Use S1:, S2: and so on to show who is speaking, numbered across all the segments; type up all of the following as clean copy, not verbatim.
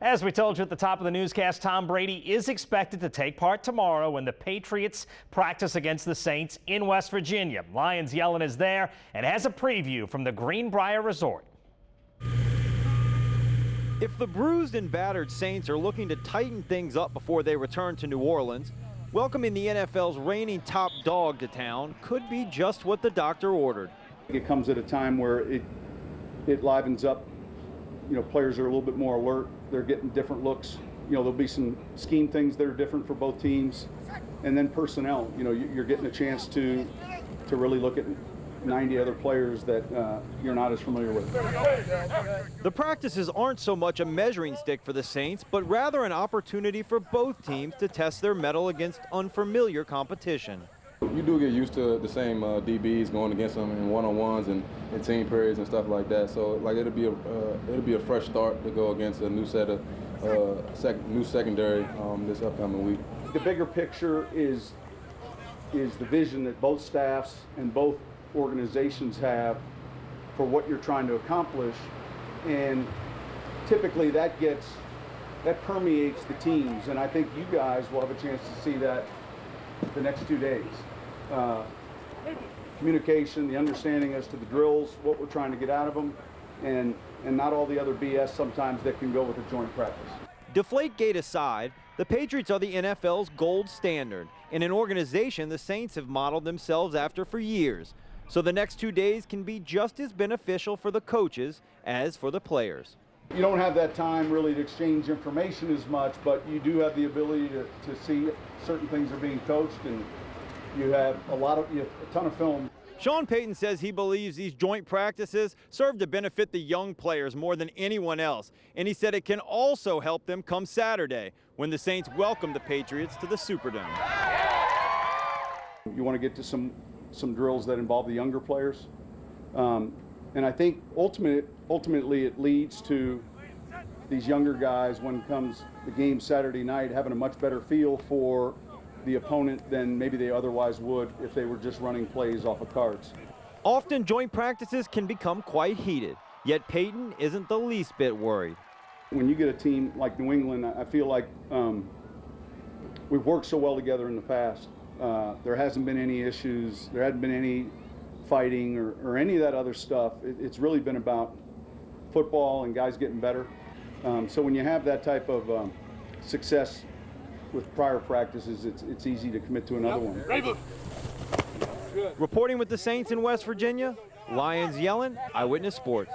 S1: As we told you at the top of the newscast, Tom Brady is expected to take part tomorrow when the Patriots practice against the Saints in West Virginia. Lions Yellen is there and has a preview from the Greenbrier Resort.
S2: If the bruised and battered Saints are looking to tighten things up before they return to New Orleans, welcoming the NFL's reigning top dog to town could be just what the doctor ordered.
S3: It comes at a time where it livens up. You know, players are a little bit more alert. They're getting different looks. You know, there'll be some scheme things that are different for both teams. And then personnel, you know, you're getting a chance to really look at 90 other players that you're not as familiar with.
S2: The practices aren't so much a measuring stick for the Saints, but rather an opportunity for both teams to test their mettle against unfamiliar competition.
S4: You do get used to the same DBs going against them in one-on-ones and in team periods and stuff like that. So, like, it'll be a fresh start to go against a new set of new secondary this upcoming week.
S3: The bigger picture is the vision that both staffs and both organizations have for what you're trying to accomplish, and typically that permeates the teams. And I think you guys will have a chance to see that the next 2 days. Communication, the understanding as to the drills, what we're trying to get out of them, and not all the other BS sometimes that can go with a joint practice.
S2: Deflategate aside, the Patriots are the NFL's gold standard, and an organization the Saints have modeled themselves after for years. So the next 2 days can be just as beneficial for the coaches as for the players.
S3: You don't have that time really to exchange information as much, but you do have the ability to see certain things are being coached, and you have a ton of film.
S2: Sean Payton says he believes these joint practices serve to benefit the young players more than anyone else, and he said it can also help them come Saturday when the Saints welcome the Patriots to the Superdome.
S3: You want to get to some drills that involve the younger players, and I think ultimately it leads to these younger guys, when it comes the game Saturday night, having a much better feel for the opponent than maybe they otherwise would if they were just running plays off of cards.
S2: Often joint practices can become quite heated, yet Payton isn't the least bit worried.
S3: When you get a team like New England, I feel like we've worked so well together in the past. There hasn't been any issues. There hasn't been any fighting or any of that other stuff. It's really been about football and guys getting better. So when you have that type of success with prior practices, it's easy to commit to another one.
S2: Reporting with the Saints in West Virginia, Lions Yellen, Eyewitness Sports.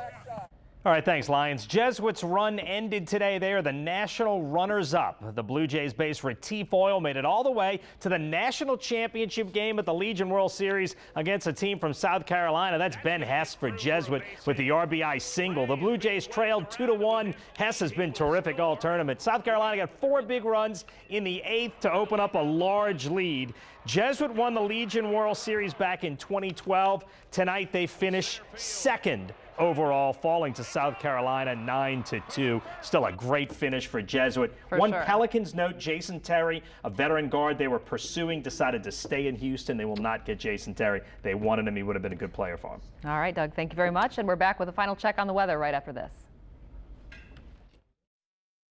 S1: All right, thanks, Lions. Jesuits' run ended today. They are the national runners-up. The Blue Jays-based Retief Oil made it all the way to the national championship game at the Legion World Series against a team from South Carolina. That's Ben Hess for Jesuit with the RBI single. The Blue Jays trailed 2-1. Hess has been terrific all tournament. South Carolina got 4 big runs in the 8th to open up a large lead. Jesuit won the Legion World Series back in 2012. Tonight they finish second overall, falling to South Carolina 9-2. Still a great finish for Jesuit. One sure. Pelicans note, Jason Terry, a veteran guard they were pursuing, decided to stay in Houston. They will not get Jason Terry. They wanted him. He would have been a good player for them.
S5: All right, Doug, thank you very much. And we're back with a final check on the weather right after this.